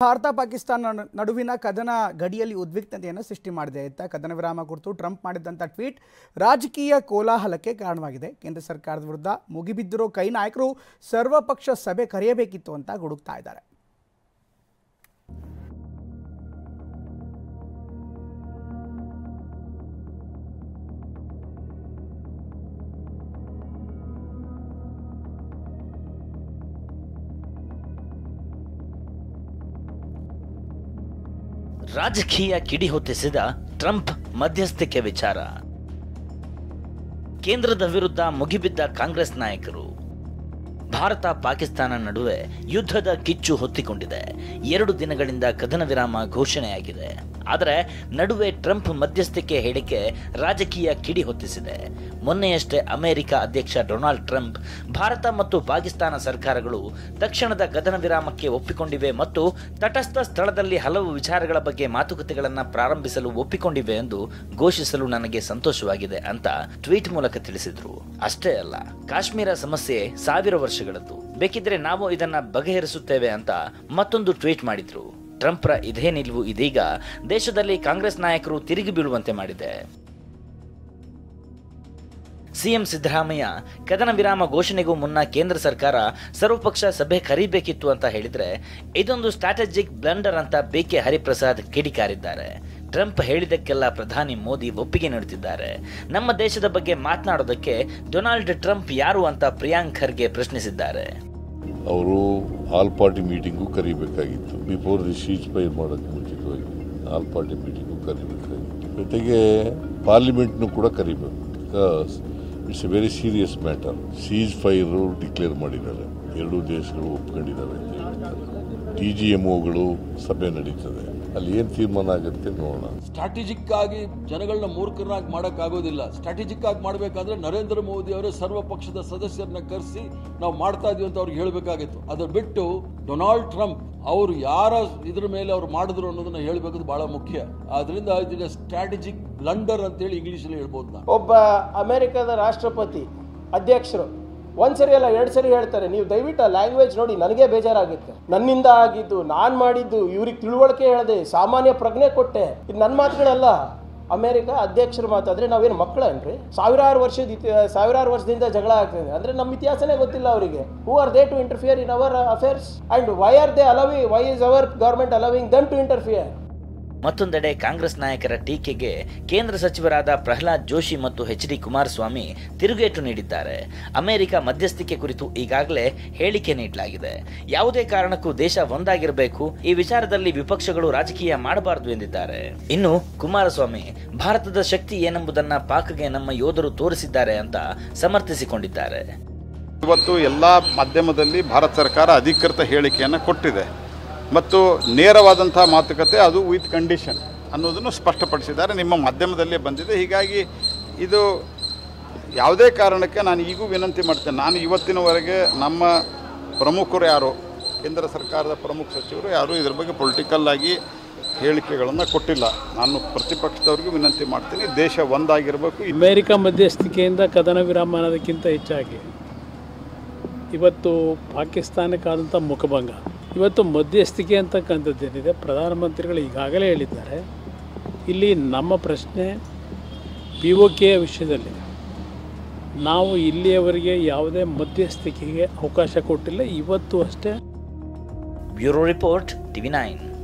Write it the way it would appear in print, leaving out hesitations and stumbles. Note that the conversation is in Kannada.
ಭಾರತ ಪಾಕಿಸ್ತಾನ ನಡುವಿನ ಕದನ ಗಡಿಯಲ್ಲಿ ಉದ್ವಿಗ್ನತೆಯನ್ನು ಸೃಷ್ಟಿ ಮಾಡಿದೆ ಅಂತ ಕದನ ವಿರಾಮ ಕುರಿತು ಟ್ರಂಪ್ ಮಾಡಿದಂಥ ಟ್ವೀಟ್ ರಾಜಕೀಯ ಕೋಲಾಹಲಕ್ಕೆ ಕಾರಣವಾಗಿದೆ. ಕೇಂದ್ರ ಸರ್ಕಾರದ ವಿರುದ್ಧ ಮುಗಿಬಿದ್ದಿರೋ ಕೈ ನಾಯಕರು ಸರ್ವಪಕ್ಷ ಸಭೆ ಕರೆಯಬೇಕಿತ್ತು ಅಂತ ಗುಡುಕ್ತಾ ಇದ್ದಾರೆ. ರಾಜಕೀಯ ಕಿಡಿ ಹೊತ್ತಿಸಿದ ಟ್ರಂಪ್ ಮಧ್ಯಸ್ಥಿಕೆ ವಿಚಾರ. ಕೇಂದ್ರದ ವಿರುದ್ಧ ಮುಗಿಬಿದ್ದ ಕಾಂಗ್ರೆಸ್ ನಾಯಕರು. ಭಾರತ ಪಾಕಿಸ್ತಾನ ನಡುವೆ ಯುದ್ಧದ ಕಿಚ್ಚು ಹೊತ್ತಿಕೊಂಡಿದೆ. 2 ದಿನಗಳಿಂದ ಕದನ ವಿರಾಮ ಘೋಷಣೆಯಾಗಿದೆ. ಆದರೆ ನಡುವೆ ಟ್ರಂಪ್ ಮಧ್ಯಸ್ಥಿಕೆ ಹೇಳಿಕೆ ರಾಜಕೀಯ ಕಿಡಿ ಹೊತ್ತಿಸಿದೆ. ಮೊನ್ನೆಯಷ್ಟೇ ಅಮೆರಿಕ ಅಧ್ಯಕ್ಷ ಡೊನಾಲ್ಡ್ ಟ್ರಂಪ್ ಭಾರತ ಮತ್ತು ಪಾಕಿಸ್ತಾನ ಸರ್ಕಾರಗಳು ತಕ್ಷಣದ ಕದನ ವಿರಾಮಕ್ಕೆ ಒಪ್ಪಿಕೊಂಡಿವೆ ಮತ್ತು ತಟಸ್ಥ ಸ್ಥಳದಲ್ಲಿ ಹಲವು ವಿಚಾರಗಳ ಬಗ್ಗೆ ಮಾತುಕತೆಗಳನ್ನು ಪ್ರಾರಂಭಿಸಲು ಒಪ್ಪಿಕೊಂಡಿವೆ ಎಂದು ಘೋಷಿಸಲು ನನಗೆ ಸಂತೋಷವಾಗಿದೆ ಅಂತ ಟ್ವೀಟ್ ಮೂಲಕ ತಿಳಿಸಿದ್ರು. ಅಷ್ಟೇ ಅಲ್ಲ, ಕಾಶ್ಮೀರ ಸಮಸ್ಯೆ 1000 ವರ್ಷಗಳದ್ದು, ಬೇಕಿದ್ರೆ ನಾವು ಇದನ್ನ ಬಗೆಹರಿಸುತ್ತೇವೆ ಅಂತ ಮತ್ತೊಂದು ಟ್ವೀಟ್ ಮಾಡಿದ್ರು. ಟ್ರಂಪ್ರ ಇದೇ ನಿಲುವು ಇದೀಗ ದೇಶದಲ್ಲಿ ಕಾಂಗ್ರೆಸ್ ನಾಯಕರು ತಿರುಗಿ ಬೀಳುವಂತೆ ಮಾಡಿದೆ. ಸಿಎಂ ಸಿದ್ದರಾಮಯ್ಯ ಕದನ ವಿರಾಮ ಘೋಷಣೆಗೂ ಮುನ್ನ ಕೇಂದ್ರ ಸರ್ಕಾರ ಸರ್ವಪಕ್ಷ ಸಭೆ ಕರೀಬೇಕಿತ್ತು ಅಂತ ಹೇಳಿದ್ರೆ ಇದೊಂದು ಸ್ಟ್ರಾಟಜಿಕ್ ಬ್ಲಂಡರ್ ಅಂತ ಬಿಕೆ ಹರಿಪ್ರಸಾದ್ ಕಿಡಿಕಾರಿದ್ದಾರೆ. ಟ್ರಂಪ್ ಹೇಳಿದಕ್ಕೆಲ್ಲ ಪ್ರಧಾನಿ ಮೋದಿ ಒಪ್ಪಿಗೆ ನೀಡುತ್ತಿದ್ದಾರೆ. ನಮ್ಮ ದೇಶದ ಬಗ್ಗೆ ಮಾತನಾಡೋದಕ್ಕೆ ಡೊನಾಲ್ಡ್ ಟ್ರಂಪ್ ಯಾರು ಅಂತ ಪ್ರಿಯಾಂಕ್ ಖರ್ಗೆ ಪ್ರಶ್ನಿಸಿದ್ದಾರೆ. ಅವರು ಆಲ್ ಪಾರ್ಟಿ ಮೀಟಿಂಗು ಕರಿಬೇಕಾಗಿತ್ತು. ಬಿಫೋರ್ ದಿ ಸೀಜ್ ಫೈರ್ ಮಾಡೋಕ್ಕೆ ಮುಂಚಿತವಾಗಿ ಆಲ್ ಪಾರ್ಟಿ ಮೀಟಿಂಗು ಕರಿಬೇಕಾಗಿತ್ತು. ಜೊತೆಗೆ ಪಾರ್ಲಿಮೆಂಟ್ನು ಕೂಡ ಕರಿಬೇಕು. Because it's A very serious matter. Seize fire declare ಮಾಡಿದ್ದಾರೆ, 2 ದೇಶಗಳು ಒಪ್ಕೊಂಡಿದ್ದಾವೆ ಅಂತ ಹೇಳ್ತಾರೆ. TGMOಗಳು ಸಭೆ ನಡೀತದೆ, ಅಲ್ಲಿ ಏನು ತೀರ್ಮಾನ ಆಗುತ್ತೆ ನೋಡೋಣ. ಸ್ಟ್ರಾಟಜಿಕ್ ಆಗಿ ಜನಗಳನ್ನ ಮೂರ್ಖರನ್ನಾಗಿ ಮಾಡೋಕ್ಕಾಗೋದಿಲ್ಲ. ಸ್ಟ್ರಾಟಜಿಕ್ ಆಗಿ ಮಾಡಬೇಕಾದ್ರೆ ನರೇಂದ್ರ ಮೋದಿ ಅವರೇ ಸರ್ವ ಪಕ್ಷದ ಸದಸ್ಯರನ್ನ ಕರೆಸಿ ನಾವು ಮಾಡ್ತಾ ಇದೀವಿ ಅಂತ ಅವ್ರಿಗೆ ಹೇಳಬೇಕಾಗಿತ್ತು. ಅದ್ರ ಬಿಟ್ಟು ಡೊನಾಲ್ಡ್ ಟ್ರಂಪ್ ಅವರು ಯಾರ ಇದ್ರ ಮೇಲೆ ಅವ್ರು ಮಾಡಿದ್ರು ಅನ್ನೋದನ್ನ ಹೇಳಬೇಕಾದ್ರು ಬಹಳ ಮುಖ್ಯ. ಆದ್ರಿಂದ ಇದನ್ನ ಸ್ಟ್ರಾಟಜಿಕ್ ಬ್ಲಂಡರ್ ಅಂತೇಳಿ ಇಂಗ್ಲಿಷಲ್ಲಿ ಹೇಳ್ಬೋದು. ನಾನು ಒಬ್ಬ ಅಮೆರಿಕದ ರಾಷ್ಟ್ರಪತಿ ಅಧ್ಯಕ್ಷರು ಒಂದ್ಸರಿ ಅಲ್ಲ 2 ಸರಿ ಹೇಳ್ತಾರೆ, ನೀವು ದಯವಿಟ್ಟು ಆ ಲ್ಯಾಂಗ್ವೇಜ್ ನೋಡಿ, ನನಗೆ ಬೇಜಾರಾಗುತ್ತೆ. ನನ್ನಿಂದ ಆಗಿದ್ದು, ನಾನು ಮಾಡಿದ್ದು, ಇವ್ರಿಗೆ ತಿಳುವಳಿಕೆ ಹೇಳಿದೆ, ಸಾಮಾನ್ಯ ಪ್ರಜ್ಞೆ ಕೊಟ್ಟೆ. ಇದು ನನ್ನ ಮಾತುಗಳಲ್ಲ, ಅಮೆರಿಕ ಅಧ್ಯಕ್ಷರು ಮಾತಾದ್ರೆ ನಾವೇನು ಮಕ್ಕಳೇನ್ರಿ? 1000 ವರ್ಷದಿಂದ ಜಗಳ ಆಗ್ತದೆ ಅಂದ್ರೆ ನಮ್ಮ ಇತಿಹಾಸನೇ ಗೊತ್ತಿಲ್ಲ ಅವರಿಗೆ. Who are they to interfere in our affairs and why are they allowing, why is our government allowing them to interfere? ಮತ್ತೊಂದೆಡೆ ಕಾಂಗ್ರೆಸ್ ನಾಯಕರ ಟೀಕೆಗೆ ಕೇಂದ್ರ ಸಚಿವರಾದ ಪ್ರಹ್ಲಾದ್ ಜೋಶಿ ಮತ್ತು HD ಕುಮಾರಸ್ವಾಮಿ ತಿರುಗೇಟು ನೀಡಿದ್ದಾರೆ. ಅಮೆರಿಕ ಮಧ್ಯಸ್ಥಿಕೆ ಕುರಿತು ಈಗಾಗಲೇ ಹೇಳಿಕೆ ನೀಡಲಾಗಿದೆ. ಯಾವುದೇ ಕಾರಣಕ್ಕೂ ದೇಶ ಒಂದಾಗಿರಬೇಕು, ಈ ವಿಚಾರದಲ್ಲಿ ವಿಪಕ್ಷಗಳು ರಾಜಕೀಯ ಮಾಡಬಾರದು ಎಂದಿದ್ದಾರೆ. ಇನ್ನು ಕುಮಾರಸ್ವಾಮಿ ಭಾರತದ ಶಕ್ತಿ ಏನೆಂಬುದನ್ನ ಪಾಕ್ಗೆ ನಮ್ಮ ಯೋಧರು ತೋರಿಸಿದ್ದಾರೆ ಅಂತ ಸಮರ್ಥಿಸಿಕೊಂಡಿದ್ದಾರೆ. ಇವತ್ತು ಎಲ್ಲ ಮಾಧ್ಯಮದಲ್ಲಿ ಭಾರತ ಸರ್ಕಾರ ಅಧಿಕೃತ ಹೇಳಿಕೆಯನ್ನು ಕೊಟ್ಟಿದೆ ಮತ್ತು ನೇರವಾದಂಥ ಮಾತುಕತೆ ಅದು ವಿತ್ ಕಂಡೀಷನ್ ಅನ್ನೋದನ್ನು ಸ್ಪಷ್ಟಪಡಿಸಿದ್ದಾರೆ. ನಿಮ್ಮ ಮಾಧ್ಯಮದಲ್ಲೇ ಬಂದಿದೆ. ಹೀಗಾಗಿ ಇದು ಯಾವುದೇ ಕಾರಣಕ್ಕೆ ನಾನು ಈಗೂ ವಿನಂತಿ ಮಾಡ್ತೇನೆ, ನಾನು ಇವತ್ತಿನವರೆಗೆ ನಮ್ಮ ಪ್ರಮುಖರು ಯಾರು, ಕೇಂದ್ರ ಸರ್ಕಾರದ ಪ್ರಮುಖ ಸಚಿವರು ಯಾರು ಇದ್ರ ಬಗ್ಗೆ ಪೊಲಿಟಿಕಲ್ ಆಗಿ ಹೇಳಿಕೆಗಳನ್ನು ಕೊಟ್ಟಿಲ್ಲ. ನಾನು ಪ್ರತಿಪಕ್ಷದವ್ರಿಗೂ ವಿನಂತಿ ಮಾಡ್ತೀನಿ, ದೇಶ ಒಂದಾಗಿರಬೇಕು. ಅಮೆರಿಕ ಮಧ್ಯಸ್ಥಿಕೆಯಿಂದ ಕದನ ವಿರಾಮ ಅನ್ನೋದಕ್ಕಿಂತ ಹೆಚ್ಚಾಗಿ ಇವತ್ತು ಪಾಕಿಸ್ತಾನಕ್ಕಾದಂಥ ಮುಖಭಂಗ, ಇವತ್ತು ಮಧ್ಯಸ್ಥಿಕೆ ಅಂತಕ್ಕಂಥದ್ದೇನಿದೆ ಪ್ರಧಾನಮಂತ್ರಿಗಳು ಈಗಾಗಲೇ ಹೇಳಿದ್ದಾರೆ. ಇಲ್ಲಿ ನಮ್ಮ ಪ್ರಶ್ನೆ POK ವಿಷಯದಲ್ಲಿ ನಾವು ಇಲ್ಲಿಯವರೆಗೆ ಯಾವುದೇ ಮಧ್ಯಸ್ಥಿಕೆಗೆ ಅವಕಾಶ ಕೊಟ್ಟಿಲ್ಲ, ಇವತ್ತು ಅಷ್ಟೇ. Bureau report TV9.